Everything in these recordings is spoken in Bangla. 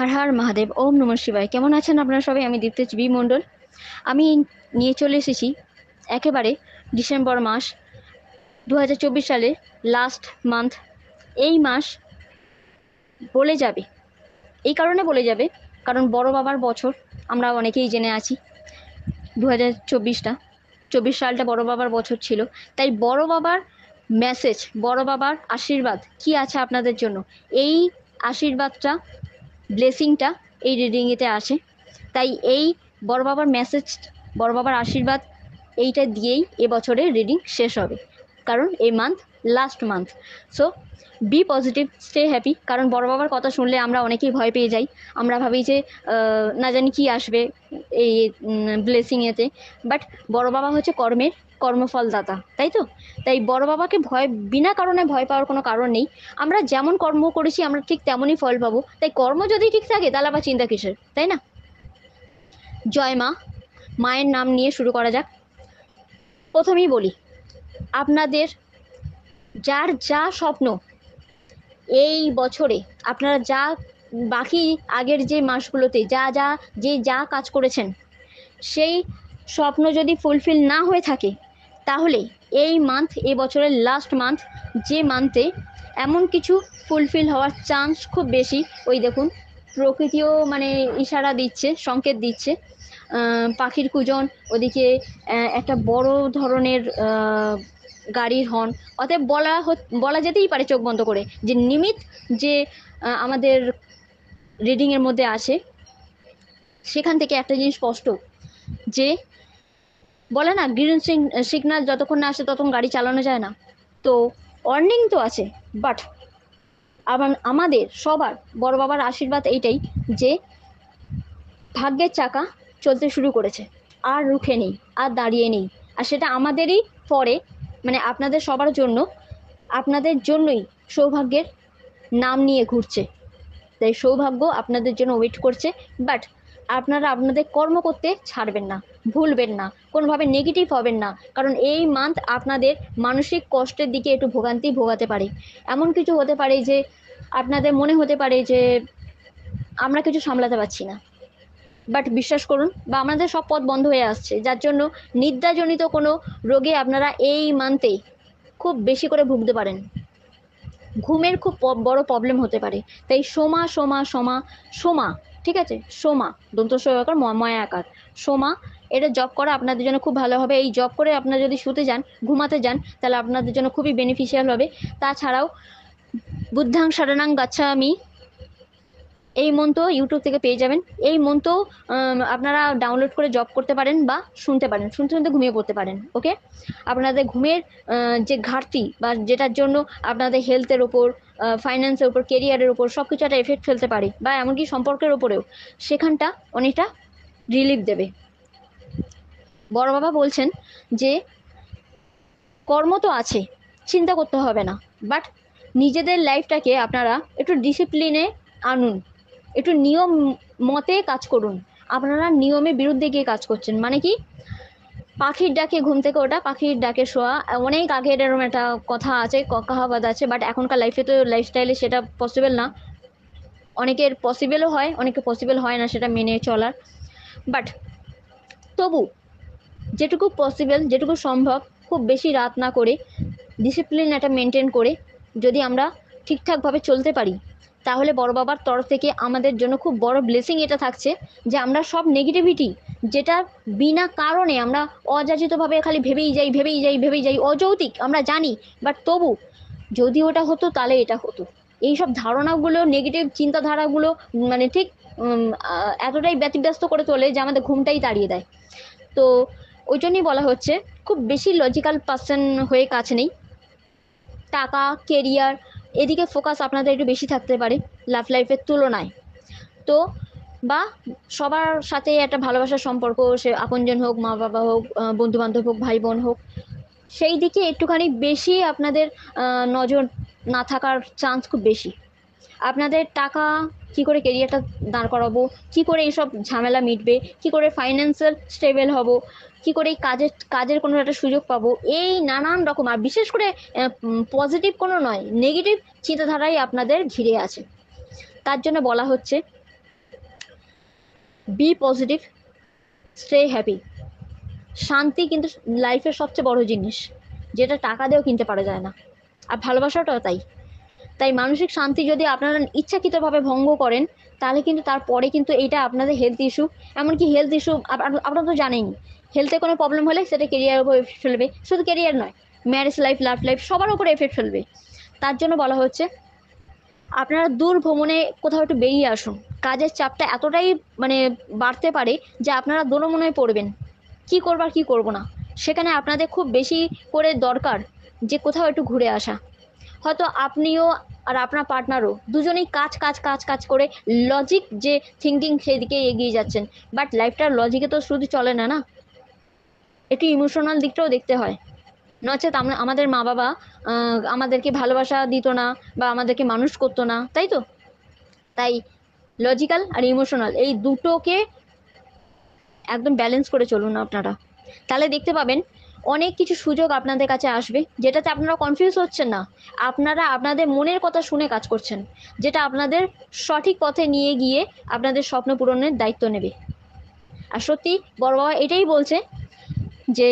হর হর মহাদেব, ওম নমঃ শিবায়। কেমন আছেন আপনারা সবাই? আমি দীপ্তেশ বি মণ্ডল। আমি নিয়ে চলে এসেছি একেবারে ডিসেম্বর মাস 2024 সালের লাস্ট মান্থ। এই মাস বলে যাবে, এই কারণে বলে যাবে কারণ বড় বাবার বছর। আমরা অনেকেই জেনে আছি 2024 সালটা বড় বাবার বছর ছিল। তাই বড় বাবার মেসেজ, বড় বাবার আশীর্বাদ কি আছে আপনাদের জন্য, এই আশীর্বাদটা, ব্লেসিংটা এই রিডিংয়েতে আসে। তাই এই বড় বাবার মেসেজ, বড় বাবার আশীর্বাদ এইটা দিয়েই এবছরের রিডিং শেষ হবে, কারণ এই month last month. So be positive, stay happy. কারণ বড় বাবার কথা শুনলে আমরা অনেকেই ভয় পেয়ে যাই। আমরা ভাবি যে না জানি কি আসবে এই ব্লেসিংয়েতে, বাট বড় বাবা হচ্ছে কর্মফলদাতা, তাই তো? তাই বড় বাবাকে বিনা কারণে ভয় পাওয়ার কোনো কারণ নেই। আমরা যেমন কর্ম করেছি আমরা ঠিক তেমনই ফল পাবো। তাই কর্ম যদি ঠিক থাকে তাহলে আবার চিন্তা কিসের, তাই না? জয় মা। মায়ের নাম নিয়ে শুরু করা যাক। প্রথমেই বলি, আপনাদের যার যা স্বপ্ন এই বছরে, আপনারা যা বাকি আগের যে মাসগুলোতে যা কাজ করেছেন, সেই স্বপ্ন যদি ফুলফিল না হয়ে থাকে, তাহলে এই মান্থ, এ বছরের লাস্ট মান্থ, যে মান্থে এমন কিছু ফুলফিল হওয়ার চান্স খুব বেশি। ওই দেখুন, প্রকৃতিও মানে ইশারা দিচ্ছে, সংকেত দিচ্ছে। পাখির কুজন, ওদিকে একটা বড় ধরনের গাড়ির হর্ন। অতএব বলা যেতেই পারে চোখ বন্ধ করে যে নিমিত যে আমাদের রিডিংয়ের মধ্যে আসে, সেখান থেকে একটা জিনিস স্পষ্ট যে বলে না, গ্রিন সিগন্যাল যতক্ষণ না আসে ততক্ষণ গাড়ি চালানো যায় না। তো ওয়ার্নিং তো আছে, বাট আমাদের সবার বড় বাবার আশীর্বাদ এইটাই যে ভাগ্যের চাকা চলতে শুরু করেছে, আর রুখে নেই, আর দাঁড়িয়ে নেই। আর সেটা আমাদেরই পরে, মানে আপনাদের সবার জন্য, আপনাদের জন্যই সৌভাগ্যের নাম নিয়ে ঘুরছে। তাই সৌভাগ্য আপনাদের জন্য ওয়েট করছে। বাট আপনারা আপনাদের কর্ম করতে ছাড়বেন না, ভুলবেন না, কোনোভাবে নেগেটিভ হবেন না। কারণ এই মান্থ আপনাদের মানসিক কষ্টের দিকে একটু ভোগাতে পারে। এমন কিছু হতে পারে যে আপনাদের মনে হতে পারে যে আমরা কিছু সামলাতে পারছি না, বাট বিশ্বাস করুন, বা আমাদের সব পথ বন্ধ হয়ে আসছে, যার জন্য নিদ্রাজনিত কোনো রোগে আপনারা এই মান্থে খুব বেশি করে ভুগতে পারেন। ঘুমের খুব বড় প্রবলেম হতে পারে। তাই সোমা সোমা সোমা সোমা, ঠিক আছে, সোমা দন্ত সহায়কার ময়া আকার সোমা, এটা জব করা আপনাদের জন্য খুব ভালো হবে। এই জব করে আপনারা যদি শুতে যান, ঘুমাতে যান, তাহলে আপনাদের জন্য খুবই বেনিফিশিয়াল হবে। তাছাড়াও বুদ্ধাং শরণাং গাচ্ছামি, এই মন্ত্র ইউটিউব থেকে পেয়ে যাবেন। এই মন্ত্র আপনারা ডাউনলোড করে জব করতে পারেন বা শুনতে পারেন, শুনতে শুনতে ঘুমিয়ে পড়তে পারেন। ওকে, আপনাদের ঘুমের যে ঘাটতি বা যেটার জন্য আপনাদের হেলথের ওপর, ফাইন্যান্সের ওপর, কেরিয়ারের ওপর সব কিছু একটা এফেক্ট ফেলতে পারে, বা এমনকি সম্পর্কের ওপরেও, সেখানটা অনেকটা রিলিফ দেবে। বড় বাবা বলছেন যে কর্ম তো আছে, চিন্তা করতে হবে না, বাট নিজেদের লাইফটাকে আপনারা একটু ডিসিপ্লিনে আনুন, একটু নিয়ম মতে কাজ করুন। আপনারা নিয়মের বিরুদ্ধে গিয়ে কাজ করছেন। মানে কি, পাখির ডাকে ঘুম থেকে ওঠা, পাখির ডাকে শোয়া, অনেক আগের এরকম একটা কথা আছে, কাহাবাদ আছে, বাট এখনকার লাইফে তো, লাইফস্টাইলে সেটা পসিবল না। অনেকের পসিবলও হয়, অনেকে পসিবল হয় না সেটা মেনে চলার। বাট তবু যেটুকু পসিবল, যেটুকু সম্ভব, খুব বেশি রাত না করে, ডিসিপ্লিন একটা মেনটেন করে যদি আমরা ঠিকঠাকভাবে চলতে পারি, তাহলে বড় বাবার তরফ থেকে আমাদের জন্য খুব বড় ব্লেসিং এটা থাকছে যে আমরা সব নেগেটিভিটি, যেটা বিনা কারণে আমরা অযাচিতভাবে খালি ভেবেই যাই, অযৌক্তিক আমরা জানি, বাট তবু যদি ওটা হতো তাহলে এটা হতো, এইসব ধারণাগুলো, নেগেটিভ চিন্তাধারাগুলো মানে ঠিক এতটাই ব্যতিব্যস্ত করে তোলে যে আমাদের ঘুমটাই তাড়িয়ে দেয়। তো ওই জন্যই বলা হচ্ছে খুব বেশি লজিক্যাল পার্সন হয়ে কাজ নেই। টাকা, কেরিয়ার, এদিকে ফোকাস আপনাদের একটু বেশি থাকতে পারে লাভ লাইফের তুলনায়। তো বা সবার সাথে একটা ভালোবাসার সম্পর্ক, সে আপনজন হোক, মা বাবা হোক, বন্ধু বান্ধব হোক, ভাই বোন হোক, সেই দিকে একটুখানি বেশি আপনাদের নজর না থাকার চান্স খুব বেশি। আপনাদের টাকা কি করে, কেরিয়ারটা দাঁড় করাবো, কি করে এইসব ঝামেলা মিটবে, কি করে ফাইন্যান্সিয়াল স্টেবল হব, কি করে এই কাজের কোনো একটা সুযোগ পাবো, এই নানান রকম, আর বিশেষ করে পজিটিভ কোনো নয়, নেগেটিভ চিন্তাধারাই আপনাদের ঘিরে আছে। তার জন্য বলা হচ্ছে বি পজিটিভ, স্টে হ্যাপি। শান্তি কিন্তু লাইফের সবচেয়ে বড় জিনিস, যেটা টাকা দিয়েও কিনতে পারা যায় না। আর ভালোবাসাটাও তাই। তাই মানসিক শান্তি যদি আপনারা ইচ্ছাকৃতভাবে ভঙ্গ করেন, তাহলে কিন্তু তারপরে কিন্তু এইটা আপনাদের হেলথ ইস্যু, এমনকি হেলথ ইস্যু আপনারা তো জানেনই, হেলথে কোনো প্রবলেম হলে সেটা কেরিয়ারের উপর এফেক্ট ফেলবে। শুধু কেরিয়ার নয়, ম্যারেজ লাইফ, লাভ লাইফ, সবার উপরে এফেক্ট ফেলবে। তার জন্য বলা হচ্ছে আপনারা দূর ভ্রমণে কোথাও একটু বেরিয়ে আসুন। কাজের চাপটা এতটাই মানে বাড়তে পারে যে আপনারা দোলমনোয় পড়বেন, কি করব আর কি করব না। সেখানে আপনাদের খুব বেশি করে দরকার যে কোথাও একটু ঘুরে আসা। হয়তো আপনিও আর আপনার পার্টনারও দুজনেই কাজ কাজ কাজ কাজ করে লজিক যে থিঙ্কিং সেদিকে এগিয়ে যাচ্ছেন, বাট লাইফটার লজিকে তো শুধু চলে না, না, একটু ইমোশনাল দিকটাও দেখতে হয়। নচেত আমাদের মা বাবা আমাদেরকে ভালোবাসা দিত না বা আমাদেরকে মানুষ করতো না, তাই তো? তাই লজিক্যাল আর ইমোশনাল এই দুটোকে একদম ব্যালেন্স করে চলুন আপনারা। তাহলে দেখতে পাবেন অনেক কিছু সুযোগ আপনাদের কাছে আসবে, যেটাতে আপনারা কনফিউজ হচ্ছেন না। আপনারা আপনাদের মনের কথা শুনে কাজ করছেন, যেটা আপনাদের সঠিক পথে নিয়ে গিয়ে আপনাদের স্বপ্ন পূরণের দায়িত্ব নেবে। আর সত্যি বড় বাবা এটাই বলছে যে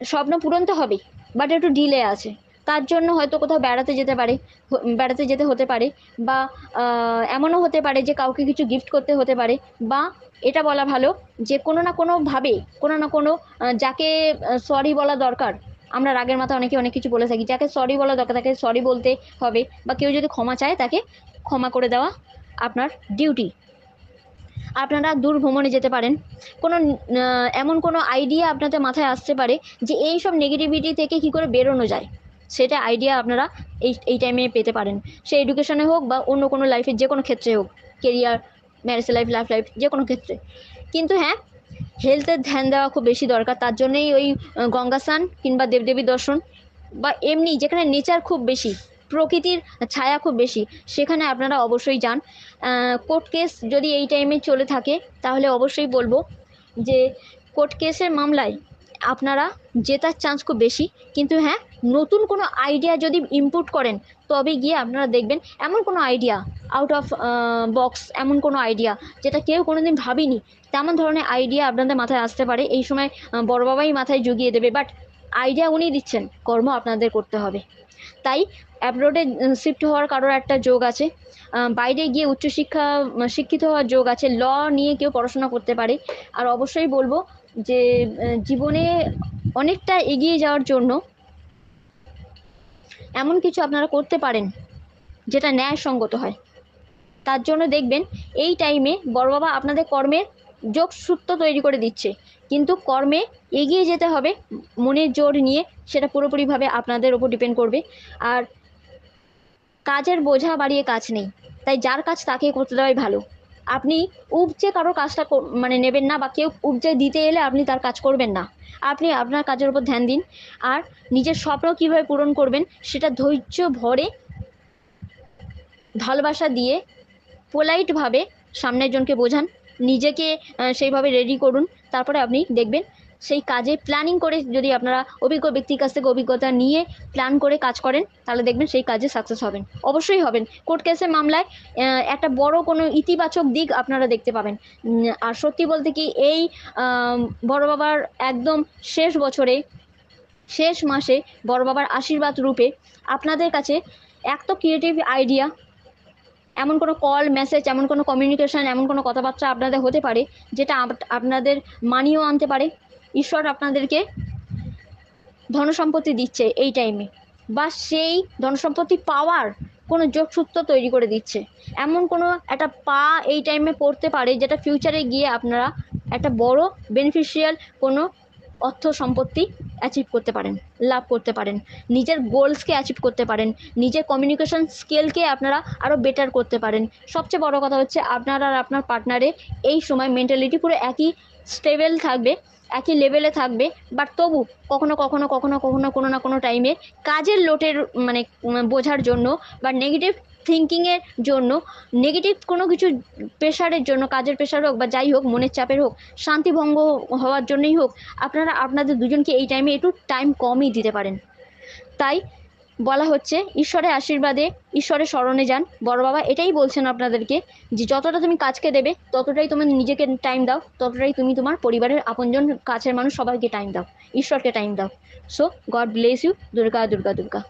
স্বপ্ন পূরণ তো হবেই, বাট একটু ডিলে আছে। তার জন্য হয়তো কোথাও বেড়াতে যেতে হতে পারে, বা এমনও হতে পারে যে কাউকে কিছু গিফট করতে হতে পারে, বা এটা বলা ভালো যে কোনো না কোনোভাবে কোনো না কোনো যাকে সরি বলা দরকার, আমরা রাগের মাথায় অনেকে অনেক কিছু বলে থাকি, যাকে সরি বলা দরকার তাকে সরি বলতে হবে, বা কেউ যদি ক্ষমা চায় তাকে ক্ষমা করে দেওয়া আপনার ডিউটি। আপনারা দূর ভ্রমণে যেতে পারেন। কোনো এমন কোনো আইডিয়া আপনাদের মাথায় আসতে পারে যে এই সব নেগেটিভিটি থেকে কী করে বেরোনো যায়, সেটা আইডিয়া আপনারা এই টাইমে পেতে পারেন। সে এডুকেশনে হোক বা অন্য কোনো লাইফের যে কোনো ক্ষেত্রে হোক, career, marriage life, love life, যে কোনো ক্ষেত্রে। কিন্তু হ্যাঁ, হেলথের ধ্যান দেওয়া খুব বেশি দরকার। তার জন্যই ওই গঙ্গা স্নান কিংবা দেবদেবী দর্শন, বা এমনি যেখানে নেচার খুব বেশি, প্রকৃতির ছায়া খুব বেশি, সেখানে আপনারা অবশ্যই যান। কোর্ট কেস যদি এই টাইমে চলে থাকে, তাহলে অবশ্যই বলবো যে কোর্ট কেসের মামলায় আপনারা জেতার চান্স খুব বেশি। কিন্তু হ্যাঁ, নতুন কোনো আইডিয়া যদি ইনপুট করেন, তবে গিয়ে আপনারা দেখবেন এমন কোনো আইডিয়া, আউট অফ বক্স, এমন কোনো আইডিয়া যেটা কেউ কোনোদিন ভাবিনি, তেমন ধরনের আইডিয়া আপনাদের মাথায় আসতে পারে। এই সময় বড় বাবাই মাথায় জুগিয়ে দেবে, বাট আইডিয়া উনি দিচ্ছেন, কর্ম আপনাদের করতে হবে। তাই অ্যাব্রোডে শিফট হওয়ার কারোর একটা যোগ আছে, বাইরে গিয়ে শিক্ষিত হওয়ার যোগ আছে, ল নিয়ে কেউ পড়াশোনা করতে পারে। আর অবশ্যই বলবো যে জীবনে অনেকটা এগিয়ে যাওয়ার জন্য এমন কিছু আপনারা করতে পারেন যেটা ন্যায়সঙ্গত হয়। তার জন্য দেখবেন এই টাইমে বড় বাবা আপনাদের কর্মের যোগসূত্র তৈরি করে দিচ্ছে, কিন্তু কর্মে এগিয়ে যেতে হবে মনের জোর নিয়ে, সেটা পুরোপুরিভাবে আপনাদের ওপর ডিপেন্ড করবে। আর কাজের বোঝা বাড়িয়ে কাজ নেই, তাই যার কাজ তাকে করতে দেওয়াই ভালো। আপনি উপচে কারো কাজটা মানে নেবেন না, বা কেউ উপচে দিতে এলে আপনি তার কাজ করবেন না। আপনি আপনার কাজের উপর ধ্যান দিন। আর নিজের স্বপ্ন কীভাবে পূরণ করবেন সেটা ধৈর্য ভরে, ভালোবাসা দিয়ে, পোলাইটভাবে সামনের জনকে বোঝান, নিজেকে সেইভাবে রেডি করুন। তারপরে আপনি দেখবেন সেই কাজে প্ল্যানিং করে, যদি আপনারা অভিজ্ঞ ব্যক্তির কাছ থেকে অভিজ্ঞতা নিয়ে প্ল্যান করে কাজ করেন, তাহলে দেখবেন সেই কাজে সাকসেস হবেন, অবশ্যই হবেন। কোর্ট কেসের মামলায় একটা বড় কোনো ইতিবাচক দিক আপনারা দেখতে পাবেন। আর সত্যি বলতে কি, এই বড় বাবার একদম শেষ বছরে, শেষ মাসে বড় বাবার আশীর্বাদ রূপে আপনাদের কাছে এক তো ক্রিয়েটিভ আইডিয়া, এমন কোনো কল মেসেজ, এমন কোনো কমিউনিকেশান, এমন কোনো কথাবার্তা আপনাদের হতে পারে যেটা আপনাদের মানিও আনতে পারে। ঈশ্বর আপনাদেরকে ধনসম্পত্তি দিচ্ছে এই টাইমে, বা সেই ধনসম্পত্তি পাওয়ার কোনো যোগসূত্র তৈরি করে দিচ্ছে। এমন কোনো একটা এই টাইমে পড়তে পারে যেটা ফিউচারে গিয়ে আপনারা একটা বড় বেনিফিশিয়াল কোনো অর্থ সম্পত্তি অ্যাচিভ করতে পারেন, লাভ করতে পারেন, নিজের গোলসকে অ্যাচিভ করতে পারেন, নিজের কমিউনিকেশন স্কিলকে আপনারা আরও বেটার করতে পারেন। সবচেয়ে বড় কথা হচ্ছে আপনার আর আপনার পার্টনারের এই সময় মেন্টালিটি পুরো একই স্টেবল থাকবে, একই লেভেলে থাকবে। বাট তবু কখনো কখনো কখনো কখনো কোনো না কোনো টাইমে কাজের লোটের মানে বোঝার জন্য, বা নেগেটিভ থিঙ্কিংয়ের জন্য, নেগেটিভ কোনো কিছু প্রেশারের জন্য, কাজের প্রেশার হোক বা যাই হোক, মনের চাপের হোক, শান্তিভঙ্গ হওয়ার জন্যই হোক, আপনারা আপনাদের দুজনকে এই টাইমে একটু টাইম কমই দিতে পারেন। তাই বলা হচ্ছে ঈশ্বরের আশীর্বাদে, ঈশ্বরের স্মরণে যান। বড় বাবা এটাই বলছেন আপনাদেরকে যে যতটা তুমি কাজকে দেবে ততটাই তোমার নিজেকে টাইম দাও, ততটাই তুমি তোমার পরিবারের আপনজন, কাছের মানুষ সবাইকে টাইম দাও, ঈশ্বরকে টাইম দাও। So God bless you. Durga Durga Durga.